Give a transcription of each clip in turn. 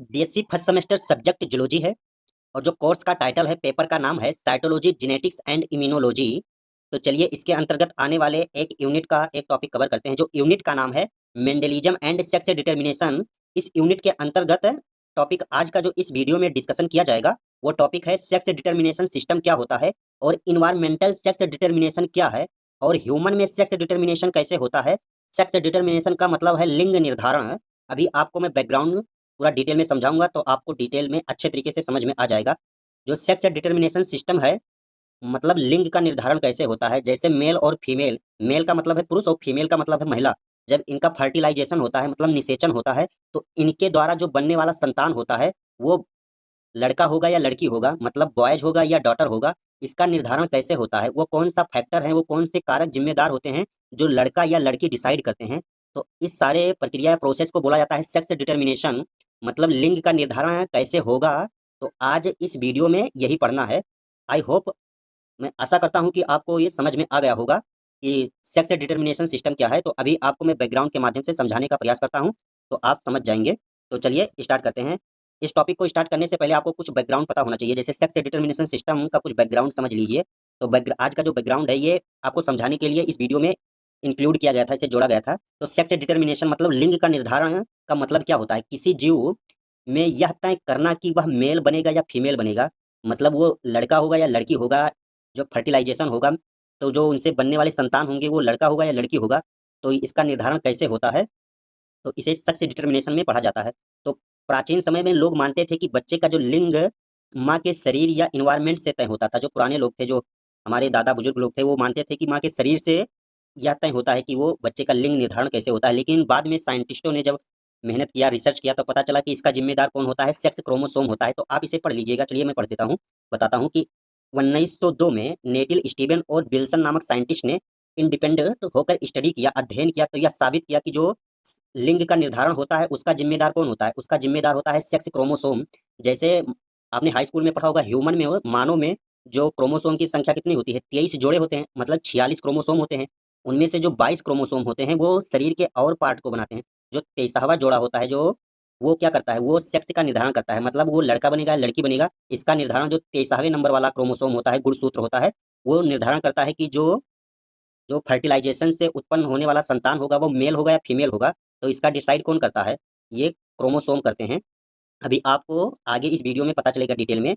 BSc first semester subject zoology है और जो कोर्स का टाइटल है, पेपर का नाम है साइटोलॉजी, जेनेटिक्स एंड इम्यूनोलॉजी। तो चलिए इसके अंतर्गत आने वाले एक यूनिट का एक टॉपिक कवर करते हैं, जो यूनिट का नाम है मेंडलिज्म एंड सेक्स डिटर्मिनेशन। इस यूनिट के अंतर्गत टॉपिक आज का जो इस वीडियो में डिस्कशन किया जाएगा वो टॉपिक है सेक्स डिटर्मिनेशन सिस्टम क्या होता है, और इन्वायरमेंटल सेक्स डिटर्मिनेशन क्या है, और ह्यूमन में सेक्स डिटर्मिनेशन कैसे होता है। सेक्स डिटर्मिनेशन का मतलब है लिंग निर्धारण। अभी आपको मैं बैकग्राउंड पूरा डिटेल में समझाऊंगा तो आपको डिटेल में अच्छे तरीके से समझ में आ जाएगा। जो सेक्स डिटर्मिनेशन सिस्टम है, मतलब लिंग का निर्धारण कैसे होता है। जैसे मेल और फीमेल, मेल का मतलब है पुरुष और फीमेल का मतलब है महिला, जब इनका फर्टिलाइजेशन होता है मतलब निषेचन होता है, तो इनके द्वारा जो बनने वाला संतान होता है वो लड़का होगा या लड़की होगा, मतलब बॉयज होगा या डॉटर होगा। इसका निर्धारण कैसे होता है, वो कौन सा फैक्टर है, वो कौन से कारक जिम्मेदार होते हैं जो लड़का या लड़की डिसाइड करते हैं। तो इस सारे प्रक्रिया प्रोसेस को बोला जाता है सेक्स डिटर्मिनेशन, मतलब लिंग का निर्धारण कैसे होगा। तो आज इस वीडियो में यही पढ़ना है। आई होप, मैं आशा करता हूं कि आपको ये समझ में आ गया होगा कि सेक्स डिटर्मिनेशन सिस्टम क्या है। तो अभी आपको मैं बैकग्राउंड के माध्यम से समझाने का प्रयास करता हूं तो आप समझ जाएंगे। तो चलिए स्टार्ट करते हैं। इस टॉपिक को स्टार्ट करने से पहले आपको कुछ बैकग्राउंड पता होना चाहिए। जैसे सेक्स डिटर्मिनेशन सिस्टम का कुछ बैकग्राउंड समझ लीजिए। तो आज का जो बैकग्राउंड है ये आपको समझाने के लिए इस वीडियो में इंक्लूड किया गया था, इसे जोड़ा गया था। तो सेक्स डिटर्मिनेशन मतलब लिंग का निर्धारण का मतलब क्या होता है, किसी जीव में यह तय करना कि वह मेल बनेगा या फीमेल बनेगा, मतलब वो लड़का होगा या लड़की होगा। जो फर्टिलाइजेशन होगा तो जो उनसे बनने वाले संतान होंगे वो लड़का होगा या लड़की होगा। तो इसका निर्धारण कैसे होता है, तो इसे सेक्स डिटर्मिनेशन में पढ़ा जाता है। तो प्राचीन समय में लोग मानते थे कि बच्चे का जो लिंग माँ के शरीर या इन्वायरमेंट से तय होता था। जो पुराने लोग थे, जो हमारे दादा बुजुर्ग लोग थे, वो मानते थे कि माँ के शरीर से यह तय होता है कि वो बच्चे का लिंग निर्धारण कैसे होता है। लेकिन बाद में साइंटिस्टों ने जब मेहनत किया, रिसर्च किया, तो पता चला कि इसका जिम्मेदार कौन होता है, सेक्स क्रोमोसोम होता है। तो आप इसे पढ़ लीजिएगा। चलिए मैं पढ़ देता हूँ, बताता हूँ कि 1902 में नेटिल स्टीवन और विल्सन नामक साइंटिस्ट ने इंडिपेंडेंट होकर स्टडी किया, अध्ययन किया, तो यह साबित किया कि जो लिंग का निर्धारण होता है उसका जिम्मेदार कौन होता है, उसका जिम्मेदार होता है सेक्स क्रोमोसोम। जैसे आपने हाई स्कूल में पढ़ा होगा, ह्यूमन में मानव में जो क्रोमोसोम की संख्या कितनी होती है, 23 जोड़े होते हैं, मतलब 46 क्रोमोसोम होते हैं। उनमें से जो 22 क्रोमोसोम होते हैं वो शरीर के और पार्ट को बनाते हैं। जो 23वां जोड़ा होता है, जो वो क्या करता है, वो सेक्स का निर्धारण करता है, मतलब वो लड़का बनेगा लड़की बनेगा। इसका निर्धारण जो 23वें नंबर वाला क्रोमोसोम होता है, गुणसूत्र होता है, वो निर्धारण करता है कि जो जो फर्टिलाइजेशन से उत्पन्न होने वाला संतान होगा वो मेल होगा या फीमेल होगा। तो इसका डिसाइड कौन करता है, ये क्रोमोसोम करते हैं। अभी आपको आगे इस वीडियो में पता चलेगा डिटेल में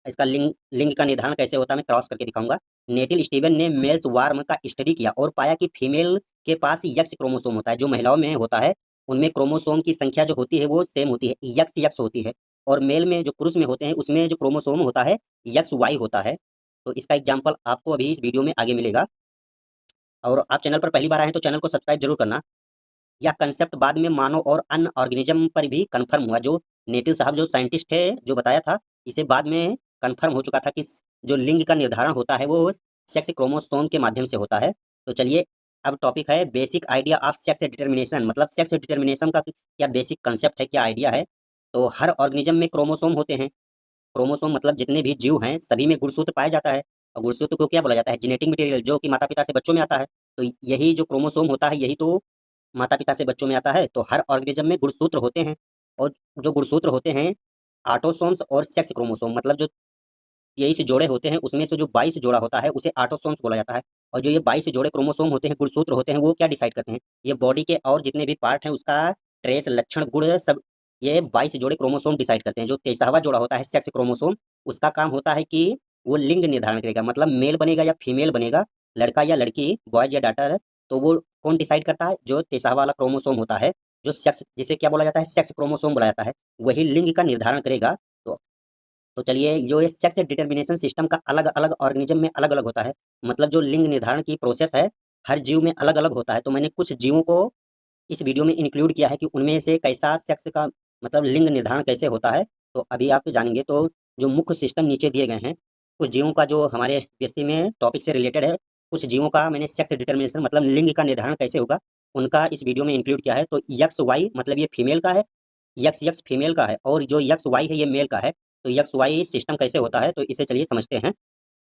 इसका लिंग लिंग का निर्धारण कैसे होता है, मैं क्रॉस करके दिखाऊंगा। नेटिल स्टीवन ने मेल्स वार्म का स्टडी किया और पाया कि फीमेल के पास यक्स क्रोमोसोम होता है, जो महिलाओं में होता है उनमें क्रोमोसोम की संख्या जो होती है वो सेम होती है, यक्स यक्स होती है। और मेल में जो पुरुष में होते हैं उसमें जो क्रोमोसोम होता है यक्स वाई होता है। तो इसका एग्जाम्पल आपको अभी इस वीडियो में आगे मिलेगा। और आप चैनल पर पहली बार आए हैं तो चैनल को सब्सक्राइब जरूर करना। यह कंसेप्ट बाद में मानव और अन्य ऑर्गेनिज्म पर भी कंफर्म हुआ। जो नेटिव साहब जो साइंटिस्ट थे जो बताया था, इसे बाद में कंफर्म हो चुका था कि जो लिंग का निर्धारण होता है वो सेक्स क्रोमोसोम के माध्यम से होता है। तो चलिए, अब टॉपिक है basic idea of sex determination, मतलब सेक्स डिटर्मिनेशन का क्या बेसिक कंसेप्ट है, क्या आइडिया है। तो हर ऑर्गेनिज्म में क्रोमोसोम होते हैं। क्रोमोसोम मतलब जितने भी जीव हैं सभी में गुणसूत्र पाया जाता है। और गुणसूत्र को क्या बोला जाता है, जेनेटिक मटेरियल, जो कि माता पिता से बच्चों में आता है। तो यही जो क्रोमोसोम होता है यही तो माता पिता से बच्चों में आता है। तो हर ऑर्गेनिज्म में गुणसूत्र होते हैं। और जो गुणसूत्र होते हैं ऑटोसोम्स और सेक्स क्रोमोसोम, मतलब जो 23 जोड़े होते हैं उसमें से जो 22 जोड़ा होता है उसे ऑटोसोम्स बोला जाता है। और जो ये 22 जोड़े क्रोमोसोम होते हैं, गुणसूत्र होते हैं, वो क्या डिसाइड करते हैं, ये बॉडी के और जितने भी पार्ट हैं उसका ट्रेस, लक्षण, गुण सब ये 22 जोड़े क्रोमोसोम डिसाइड करते हैं। जो 23वां जोड़ा होता है सेक्स क्रोमोसोम, उसका काम होता है कि वो लिंग निर्धारण करेगा, मतलब मेल बनेगा या फीमेल बनेगा, लड़का या लड़की, बॉयज या डॉटर। तो वो कौन डिसाइड करता है, जो 23वां वाला क्रोमोसोम होता है, जो सेक्स, जिसे क्या बोला जाता है, सेक्स क्रोमोसोम बोला जाता है, वही लिंग का निर्धारण करेगा। तो तो चलिए, जो ये सेक्स डिटर्मिनेशन सिस्टम का अलग अलग ऑर्गेनिज्म में अलग अलग होता है, मतलब जो लिंग निर्धारण की प्रोसेस है हर जीव में अलग अलग होता है। तो मैंने कुछ जीवों को इस वीडियो में इंक्लूड किया है कि उनमें से कैसा सेक्स का मतलब लिंग निर्धारण कैसे होता है। तो अभी आप जानेंगे। तो जो मुख्य सिस्टम नीचे दिए गए हैं, कुछ जीवों का जो हमारे बीएससी में टॉपिक से रिलेटेड है, कुछ जीवों का मैंने सेक्स डिटर्मिनेशन मतलब लिंग का निर्धारण कैसे होगा उनका इस वीडियो में इंक्लूड किया है। तो यक्स वाई मतलब ये फीमेल का है, यक्स यक्स फीमेल का है, और जो यक्स वाई है ये मेल का है। तो यक्स वाई सिस्टम कैसे होता है, तो इसे चलिए समझते हैं।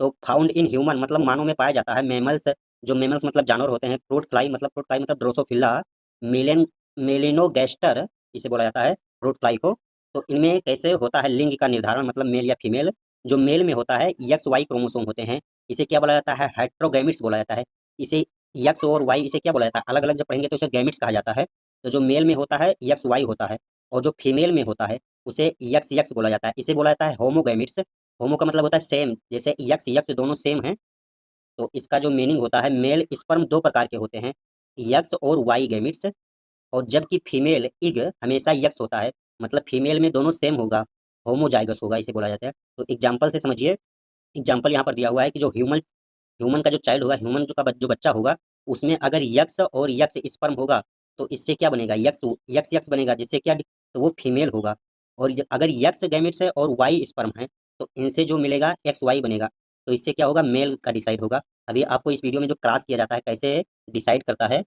तो फाउंड इन ह्यूमन मतलब मानव में पाया जाता है। मेमल्स, जो मेमल्स मतलब जानवर होते हैं। फ्रूट फ्लाई मतलब ड्रोसोफिला। मेलेन मेलेनोगैस्टर इसे बोला जाता है फ्रूट फ्लाई को। तो इनमें कैसे होता है लिंग का निर्धारण, मतलब मेल या फीमेल। जो मेल में होता है एक्स वाई क्रोमोसोम होते हैं, इसे क्या बोला जाता है, हेट्रोगैमिट्स बोला जाता है। इसे एक्स और वाई इसे क्या बोला जाता है, अलग अलग जब पढ़ेंगे तो इसे गैमिट्स कहा जाता है। तो जो मेल में होता है एक्स वाई होता है, और जो फीमेल में होता है उसे एक्स एक्स बोला जाता है, इसे बोला जाता है होमोगैमिट्स। होमो का मतलब होता है सेम, जैसे एक्स एक्स दोनों सेम हैं। तो इसका जो मीनिंग होता है, मेल स्पर्म दो प्रकार के होते हैं, एक्स और वाई गैमिट्स। और जबकि फीमेल इग हमेशा यक्स होता है, मतलब फीमेल में दोनों सेम होगा, होमोजाइगस होगा, इसे बोला जाता है। तो एग्जाम्पल से समझिए, एग्जाम्पल यहाँ पर दिया हुआ है कि जो ह्यूमन ह्यूमन का जो चाइल्ड होगा, ह्यूमन जो बच्चा होगा, उसमें अगर यक्स और यक्स स्पर्म होगा तो इससे क्या बनेगा, यक्स यक्स यक्स बनेगा, जिससे क्या, तो वो फीमेल होगा। और अगर यक्स गैमेट्स है और वाई स्पर्म है तो इनसे जो मिलेगा एक्स वाई बनेगा, तो इससे क्या होगा, मेल का डिसाइड होगा। अभी आपको इस वीडियो में जो क्रॉस किया जाता है कैसे डिसाइड करता है,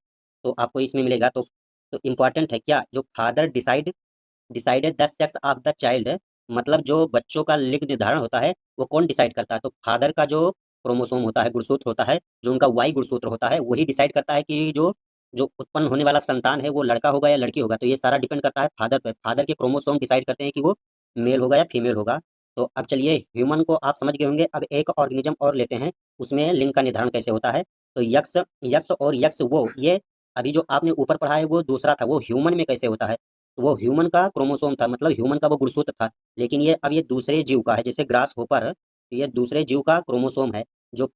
तो आपको इसमें मिलेगा। तो इम्पॉर्टेंट है क्या, जो father decided the sex of the child, मतलब जो बच्चों का लिंग निर्धारण होता है वो कौन डिसाइड करता है, तो फादर का जो क्रोमोसोम होता है, गुणसूत्र होता है, जो उनका वाई गुणसूत्र होता है, वही डिसाइड करता है कि जो जो उत्पन्न होने वाला संतान है वो लड़का होगा या लड़की होगा। तो ये सारा डिपेंड करता है फादर पे, फादर के क्रोमोसोम डिसाइड करते हैं कि वो मेल होगा या फीमेल होगा। तो अब चलिए, ह्यूमन को आप समझ गए होंगे, अब एक ऑर्गेनिज्म और लेते हैं, उसमें लिंग का निर्धारण कैसे होता है। तो यक्स यक्स और यक्स वो, ये अभी जो आपने ऊपर पढ़ा है वो दूसरा था, वो ह्यूमन में कैसे होता है। तो वो ह्यूमन का क्रोमोसोम था, मतलब ह्यूमन का वो गुणसूत्र था। लेकिन ये अब ये दूसरे जीव का है, जैसे ग्रास होपर, ये दूसरे जीव का क्रोमोसोम है। जो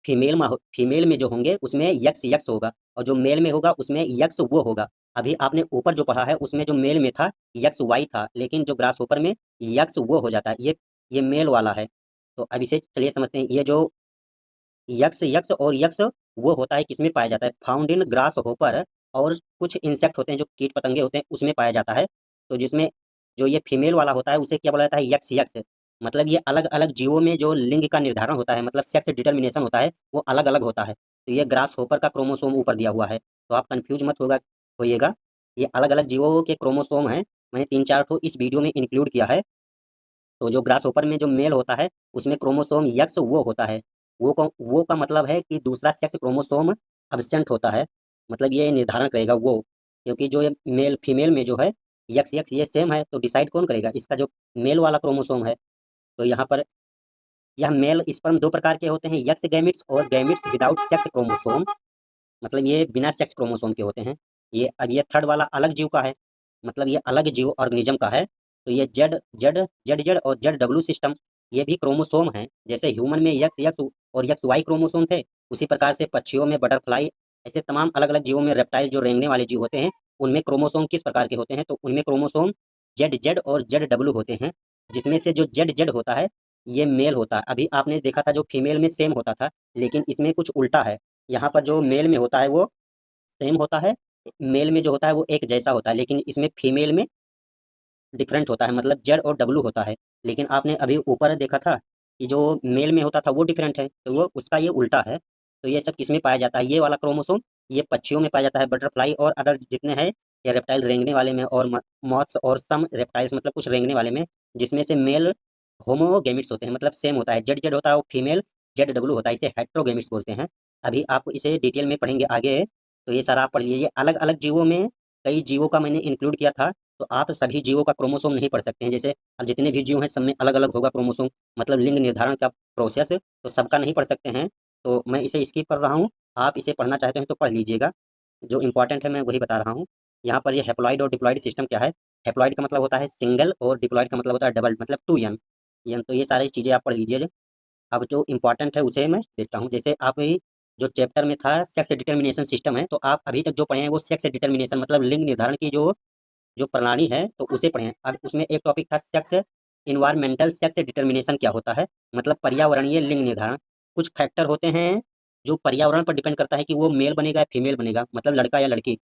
फीमेल में जो होंगे उसमें यक्स यक्स होगा, और जो मेल में होगा उसमें यक्स वो होगा। अभी आपने ऊपर जो पढ़ा है उसमें जो मेल में था यक्स वाई था, लेकिन जो ग्रास होपर में यक्स वो हो जाता है, ये मेल वाला है। तो अब इसे चलिए समझते हैं, ये जो यक्स यक्स और यक्स वो होता है किसमें पाया जाता है, फाउंड इन ग्रास होपर, और कुछ इंसेक्ट होते हैं जो कीट पतंगे होते हैं उसमें पाया जाता है। तो जिसमें जो ये फीमेल वाला होता है उसे क्या बोला जाता है, यक्स यक्स। मतलब ये अलग अलग जीवों में जो लिंग का निर्धारण होता है, मतलब सेक्स डिटर्मिनेशन होता है, वो अलग अलग होता है। तो ये ग्रास होपर का क्रोमोसोम ऊपर दिया हुआ है, तो आप कंफ्यूज मत होइएगा। ये अलग अलग जीवों के क्रोमोसोम हैं, मैंने 3-4 ठो इस वीडियो में इंक्लूड किया है। तो जो ग्रास होपर में जो मेल होता है उसमें क्रोमोसोम यक्स वो होता है, वो का मतलब है कि दूसरा सेक्स क्रोमोसोम अब्सेंट होता है, मतलब ये निर्धारण करेगा वो। क्योंकि जो ये मेल फीमेल में जो है यक्स यक्स ये सेम है, तो डिसाइड कौन करेगा, इसका जो मेल वाला क्रोमोसोम है। तो यहाँ पर यह मेल स्पर्म दो प्रकार के होते हैं, यक्स गैमिट्स और गैमिट्स विदाउट सेक्स क्रोमोसोम, मतलब ये बिना सेक्स क्रोमोसोम के होते हैं। ये अब ये थर्ड वाला अलग जीव का है, मतलब ये अलग जीव ऑर्गेनिज्म का है। तो ये जेड जेड जेड जेड और जेड डब्ल्यू सिस्टम, ये भी क्रोमोसोम है। जैसे ह्यूमन में यक्स यक्स और यक्स वाई क्रोमोसोम थे, उसी प्रकार से पक्षियों में बटरफ्लाई, ऐसे तमाम अलग अलग जीवों में, रेप्टाइल जो रेंगने वाले जीव होते हैं उनमें क्रोमोसोम किस प्रकार के होते हैं, तो उनमें क्रोमोसोम जेड जेड और जेड डब्ल्यू होते हैं। जिसमें से जो जेड जेड होता है ये मेल होता है। अभी आपने देखा था जो फीमेल में सेम होता था, लेकिन इसमें कुछ उल्टा है। यहाँ पर जो मेल में होता है वो सेम होता है, मेल में जो होता है वो एक जैसा होता है, लेकिन इसमें फीमेल में डिफरेंट होता है, मतलब जेड और डब्लू होता है। लेकिन आपने अभी ऊपर देखा था कि जो मेल में होता था वो डिफरेंट है, तो वो उसका ये उल्टा है। तो ये सब किसमें पाया जाता है, ये वाला क्रोमोसोम ये पक्षियों में पाया जाता है, बटरफ्लाई और अदर जितने हैं ये रेप्टाइल रेंगने वाले में, और मॉथ्स और सम रेप्टाइल्स, मतलब कुछ रेंगने वाले में, जिसमें से मेल होमोगेमिट्स होते हैं, मतलब सेम होता है, जेड जेड होता है और फीमेल जेड डब्लू होता है, इसे हेट्रोगेमिट्स बोलते हैं। अभी आप इसे डिटेल में पढ़ेंगे आगे, तो ये सारा आप पढ़ लीजिए। अलग अलग जीवों में कई जीवों का मैंने इंक्लूड किया था, तो आप सभी जीवों का क्रोमोसोम नहीं पढ़ सकते हैं। जैसे अब जितने भी जीव हैं सब में अलग अलग होगा क्रोमोसोम, मतलब लिंग निर्धारण का प्रोसेस, तो सबका नहीं पढ़ सकते हैं। तो मैं इसे स्किप कर रहा हूँ, आप इसे पढ़ना चाहते हैं तो पढ़ लीजिएगा। जो इंपॉर्टेंट है मैं वही बता रहा हूँ। यहाँ पर ये हेप्लॉइड और डिप्लॉइड सिस्टम क्या है, हेप्लॉइड का मतलब होता है सिंगल, और डिप्लॉइड का मतलब होता है डबल, मतलब 2n एन। तो ये सारी चीज़ें आप पढ़ लीजिए। अब जो इम्पोर्टेंट है उसे मैं देखता हूँ। जैसे आप ये जो चैप्टर में था सेक्स डिटर्मिनेशन सिस्टम है, तो आप अभी तक जो पढ़े हैं वो सेक्स डिटर्मिनेशन मतलब लिंग निर्धारण की जो जो प्रणाली है तो उसे पढ़े हैं। अब उसमें एक टॉपिक था सेक्स इन्वायरमेंटल सेक्स डिटर्मिनेशन क्या होता है, मतलब पर्यावरणीय लिंग निर्धारण। कुछ फैक्टर होते हैं जो पर्यावरण पर डिपेंड करता है कि वो मेल बनेगा या फीमेल बनेगा, मतलब लड़का या लड़की।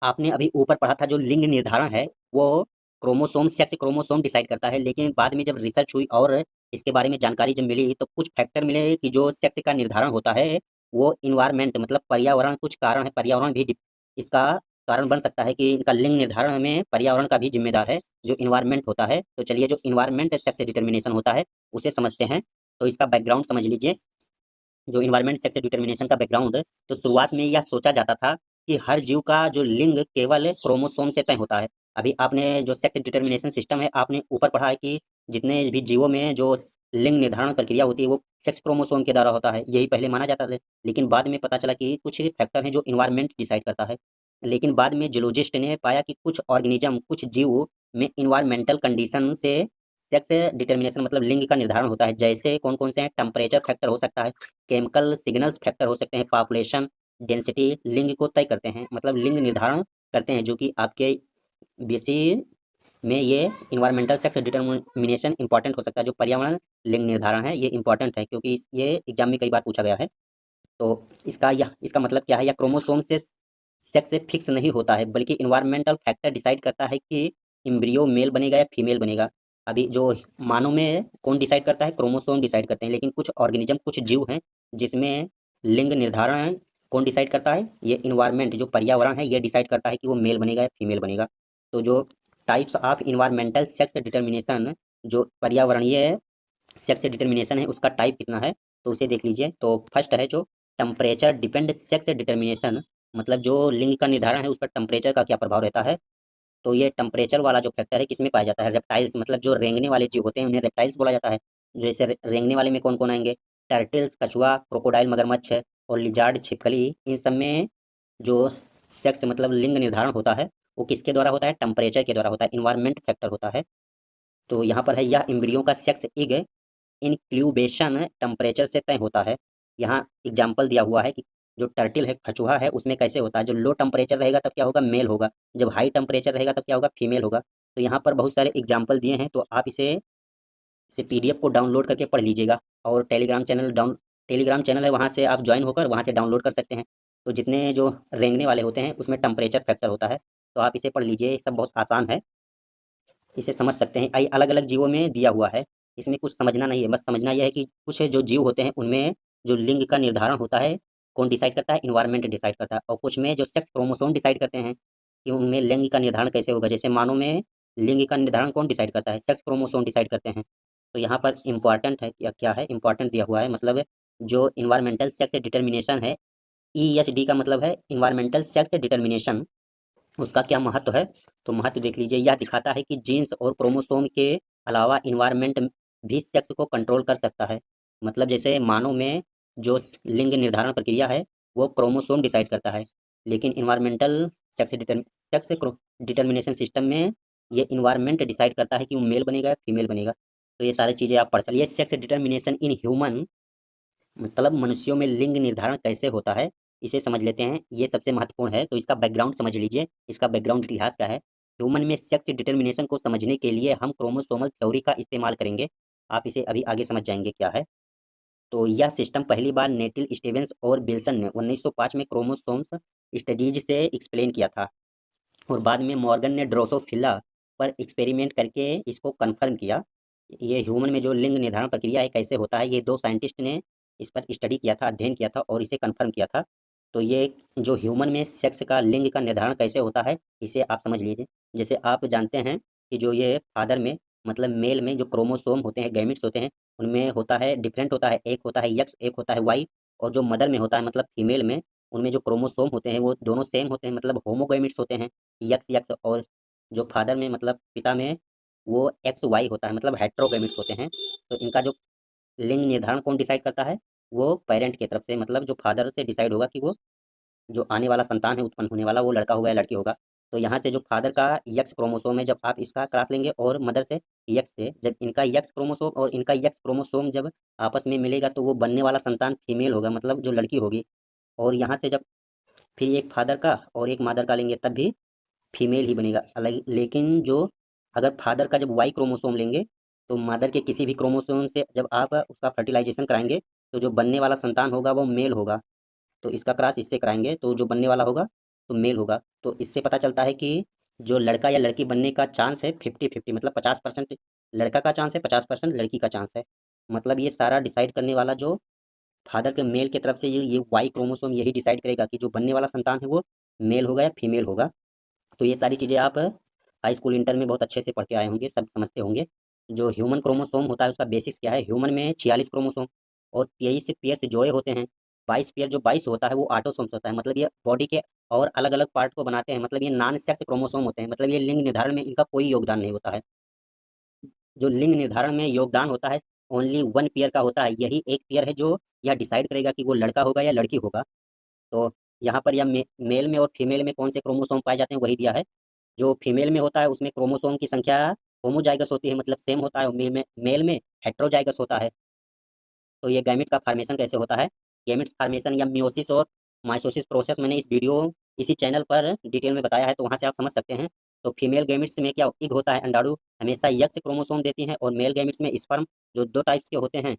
आपने अभी ऊपर पढ़ा था जो लिंग निर्धारण है वो क्रोमोसोम सेक्स क्रोमोसोम डिसाइड करता है, लेकिन बाद में जब रिसर्च हुई और इसके बारे में जानकारी जब मिली तो कुछ फैक्टर मिले कि जो सेक्स का निर्धारण होता है वो इन्वायरमेंट, मतलब पर्यावरण, कुछ कारण है, पर्यावरण भी इसका कारण बन सकता है कि इनका लिंग निर्धारण में पर्यावरण का भी जिम्मेदार है, जो इन्वायरमेंट होता है। तो चलिए जो इन्वायरमेंट सेक्स डिटर्मिनेशन होता है उसे समझते हैं। तो इसका बैकग्राउंड समझ लीजिए। जो इन्वायरमेंट सेक्स डिटर्मिनेशन का बैकग्राउंड, तो शुरुआत में यह सोचा जाता था कि हर जीव का जो लिंग केवल क्रोमोसोम से तय होता है, अभी आपने जो सेक्स डिटर्मिनेशन सिस्टम है आपने ऊपर पढ़ा है कि जितने भी जीवों में जो लिंग निर्धारण प्रक्रिया होती है वो सेक्स क्रोमोसोम के द्वारा होता है, यही पहले माना जाता था। लेकिन बाद में पता चला कि कुछ फैक्टर हैं जो इन्वायरमेंट डिसाइड करता है। लेकिन बाद में जियोलॉजिस्ट ने पाया कि कुछ ऑर्गेनिज्म, कुछ जीव में इन्वायरमेंटल कंडीशन से सेक्स डिटर्मिनेशन मतलब लिंग का निर्धारण होता है। जैसे कौन कौन से हैं? टेम्परेचर फैक्टर हो सकता है, केमिकल सिग्नल्स फैक्टर हो सकते हैं, पॉपुलेशन डेंसिटी लिंग को तय करते हैं, मतलब लिंग निर्धारण करते हैं, जो कि आपके बीएससी में ये इन्वायरमेंटल सेक्स डिटर्मिनेशन इंपॉर्टेंट हो सकता है। जो पर्यावरण लिंग निर्धारण है ये इंपॉर्टेंट है, क्योंकि ये एग्जाम में कई बार पूछा गया है। तो इसका मतलब क्या है? या क्रोमोसोम से सेक्स फिक्स नहीं होता है, बल्कि इन्वायरमेंटल फैक्टर डिसाइड करता है कि एम्ब्रियो मेल बनेगा या फीमेल बनेगा। अभी जो मानव में कौन डिसाइड करता है? क्रोमोसोम डिसाइड करते हैं। लेकिन कुछ ऑर्गेनिज्म, कुछ जीव हैं जिसमें लिंग निर्धारण कौन डिसाइड करता है? ये इन्वायरमेंट, जो पर्यावरण है, ये डिसाइड करता है कि वो मेल बनेगा या फीमेल बनेगा। तो जो types of environmental sex determination, जो पर्यावरणीय सेक्स डिटर्मिनेशन है उसका टाइप कितना है, तो उसे देख लीजिए। तो फर्स्ट है जो टेम्परेचर डिपेंड सेक्स डिटर्मिनेशन, मतलब जो लिंग का निर्धारण है उस पर टेम्परेचर का क्या प्रभाव रहता है। तो ये टेम्परेचर वाला जो फैक्टर है किसमें पाया जाता है? रेप्टाइल्स, मतलब जो रेंगने वाले जीव होते हैं उन्हें रेप्टाइल्स बोला जाता है। जैसे रेंगने वाले में कौन कौन आएंगे? टर्टल्स, कछुआ, क्रोकोडाइल मगरमच्छ और लिजार्ड छिपकली। इन सब में जो सेक्स मतलब लिंग निर्धारण होता है वो किसके द्वारा होता है? टेम्परेचर के द्वारा होता है, इन्वायरमेंट फैक्टर होता है। तो यहाँ पर है यह एम्ब्रियो का सेक्स एग इंक्यूबेशन टेम्परेचर से तय होता है। यहाँ एग्जाम्पल दिया हुआ है कि जो टर्टिल है, कछुआ है, उसमें कैसे होता है? जो लो टेम्परेचर रहेगा तब क्या होगा? मेल होगा। जब हाई टेम्परेचर रहेगा तब क्या होगा? फीमेल होगा। तो यहाँ पर बहुत सारे एग्जाम्पल दिए हैं, तो आप इसे पीडीएफ को डाउनलोड करके पढ़ लीजिएगा। और टेलीग्राम चैनल है, वहाँ से आप ज्वाइन होकर वहाँ से डाउनलोड कर सकते हैं। तो जितने जो रेंगने वाले होते हैं उसमें टेम्परेचर फैक्टर होता है, तो आप इसे पढ़ लीजिए, ये सब बहुत आसान है, इसे समझ सकते हैं। अलग अलग जीवों में दिया हुआ है, इसमें कुछ समझना नहीं है, बस समझना यह है कि कुछ जो जीव होते हैं उनमें जो लिंग का निर्धारण होता है कौन डिसाइड करता है? इन्वायरमेंट डिसाइड करता है। और कुछ में जो सेक्स क्रोमोसोम डिसाइड करते हैं कि उनमें लिंग का निर्धारण कैसे होगा। जैसे मानव में लिंग का निर्धारण कौन डिसाइड करता है? सेक्स क्रोमोसोम डिसाइड करते हैं। तो यहाँ पर इंपॉर्टेंट है, क्या है इंपॉर्टेंट दिया हुआ है, मतलब जो इन्वायरमेंटल सेक्स डिटर्मिनेशन है, ESD का मतलब है इन्वायरमेंटल सेक्स डिटर्मिनेशन, उसका क्या महत्व है? तो महत्व देख लीजिए, यह दिखाता है कि जीन्स और क्रोमोसोम के अलावा इन्वायरमेंट भी सेक्स को कंट्रोल कर सकता है। मतलब जैसे मानव में जो लिंग निर्धारण प्रक्रिया है वो क्रोमोसोम डिसाइड करता है, लेकिन इन्वायरमेंटल सेक्स डिटर्मिनेशन सिस्टम में ये इन्वायरमेंट डिसाइड करता है कि वो मेल बनेगा या फीमेल बनेगा। तो ये सारी चीज़ें आप पढ़ सकते। ये सेक्स डिटर्मिनेशन इन ह्यूमन, मतलब मनुष्यों में लिंग निर्धारण कैसे होता है, इसे समझ लेते हैं, ये सबसे महत्वपूर्ण है। तो इसका बैकग्राउंड समझ लीजिए, इसका बैकग्राउंड इतिहास क्या है। ह्यूमन में सेक्स डिटर्मिनेशन को समझने के लिए हम क्रोमोसोमल थ्योरी का इस्तेमाल करेंगे। आप इसे अभी आगे समझ जाएंगे क्या है। तो यह सिस्टम पहली बार नेटिल स्टीवेंस और विल्सन ने 1905 में क्रोमोसोम्स स्टडीज से एक्सप्लेन किया था, और बाद में मॉर्गन ने ड्रोसोफिला पर एक्सपेरिमेंट करके इसको कन्फर्म किया। ये ह्यूमन में जो लिंग निर्धारण प्रक्रिया है कैसे होता है, ये दो साइंटिस्ट ने इस पर स्टडी किया था, अध्ययन किया था और इसे कन्फर्म किया था। तो ये जो ह्यूमन में सेक्स का लिंग का निर्धारण कैसे होता है इसे आप समझ लीजिए। जैसे आप जानते हैं कि जो ये फादर में, मतलब मेल में जो क्रोमोसोम होते हैं, गैमेट्स होते हैं, उनमें होता है डिफरेंट होता है, एक होता है यक्स, एक होता है वाई। और जो मदर में होता है मतलब फीमेल में, उनमें जो क्रोमोसोम होते हैं वो दोनों सेम होते हैं, मतलब होमोगैमेट्स होते हैं, यक्स यक्स। और जो फादर में मतलब पिता में वो एक्स वाई होता है, मतलब हेट्रोगैमेट्स होते हैं। तो इनका जो लिंग निर्धारण कौन डिसाइड करता है? वो पेरेंट की तरफ से, मतलब जो फादर से डिसाइड होगा कि वो जो आने वाला संतान है, उत्पन्न होने वाला, वो लड़का होगा या लड़की होगा। तो यहाँ से जो फादर का यक्स क्रोमोसोम है, जब आप इसका क्रॉस लेंगे और मदर से यक्स से, जब इनका यक्स क्रोमोसोम और इनका यक्स क्रोमोसोम जब आपस में मिलेगा तो वो बनने वाला संतान फीमेल होगा, मतलब जो लड़की होगी। और यहाँ से जब फिर एक फादर का और एक मदर का लेंगे तब भी फीमेल ही बनेगा अलग। लेकिन जो अगर फादर का जब वाई क्रोमोसोम लेंगे तो मदर के किसी भी क्रोमोसोम से जब आप उसका फर्टिलाइजेशन कराएंगे तो जो बनने वाला संतान होगा वो मेल होगा। तो इसका क्रॉस इससे कराएंगे तो जो बनने वाला होगा तो मेल होगा। तो इससे पता चलता है कि जो लड़का या लड़की बनने का चांस है 50-50, मतलब 50% लड़का का चांस है, 50% लड़की का चांस है। मतलब ये सारा डिसाइड करने वाला जो फादर के मेल की तरफ से ये वाई क्रोमोसोम यही डिसाइड करेगा कि जो बनने वाला संतान है वो मेल होगा या फीमेल होगा। तो ये सारी चीज़ें आप हाई स्कूल इंटर में बहुत अच्छे से पढ़ के आए होंगे, सब समझते होंगे। जो ह्यूमन क्रोमोसोम होता है उसका बेसिक्स क्या है? ह्यूमन में 46 क्रोमोसोम और 23 पेयर से जोड़े होते हैं। 22 पेयर, जो 22 होता है वो ऑटोसोम्स होता है, मतलब ये बॉडी के और अलग अलग पार्ट को बनाते हैं, मतलब ये नॉन सेक्स क्रोमोसोम होते हैं, मतलब ये लिंग निर्धारण में इनका कोई योगदान नहीं होता है। जो लिंग निर्धारण में योगदान होता है ओनली 1 पेयर का होता है, यही एक पेयर है जो यह डिसाइड करेगा कि वो लड़का होगा या लड़की होगा। तो यहाँ पर यह मेल में और फीमेल में कौन से क्रोमोसोम पाए जाते हैं वही दिया है। जो फीमेल में होता है उसमें क्रोमोसोम की संख्या होमोजाइगस होती है, मतलब सेम होता है, और मेल में हेट्रोजाइगस होता है। तो ये गैमेट का फॉर्मेशन कैसे होता है, गैमेट्स फॉर्मेशन या मियोसिस और माइटोसिस प्रोसेस मैंने इस वीडियो इसी चैनल पर डिटेल में बताया है, तो वहाँ से आप समझ सकते हैं। तो फीमेल गैमेट्स में क्या इग होता है, अंडाणु हमेशा यक्स क्रोमोसोम देती हैं, और मेल गैमेट्स में स्पर्म, जो 2 टाइप्स के होते हैं।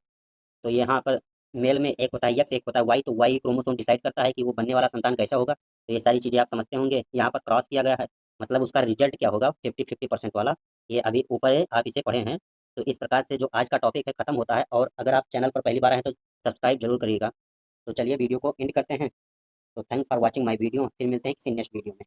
तो यहाँ पर मेल में एक होता है यक्स, एक होता है वाई, तो वाई क्रोमोसोम डिसाइड करता है कि वो बनने वाला संतान कैसा होगा। तो ये सारी चीज़ें आप समझते होंगे। यहाँ पर क्रॉस किया गया है, मतलब उसका रिजल्ट क्या होगा, 50-50% वाला, ये अभी ऊपर है, आप इसे पढ़े हैं। तो इस प्रकार से जो आज का टॉपिक है खत्म होता है, और अगर आप चैनल पर पहली बार आए तो सब्सक्राइब जरूर करिएगा। तो चलिए वीडियो को एंड करते हैं। तो thanks for watching my video, फिर मिलते हैं किसी नेक्स्ट वीडियो में।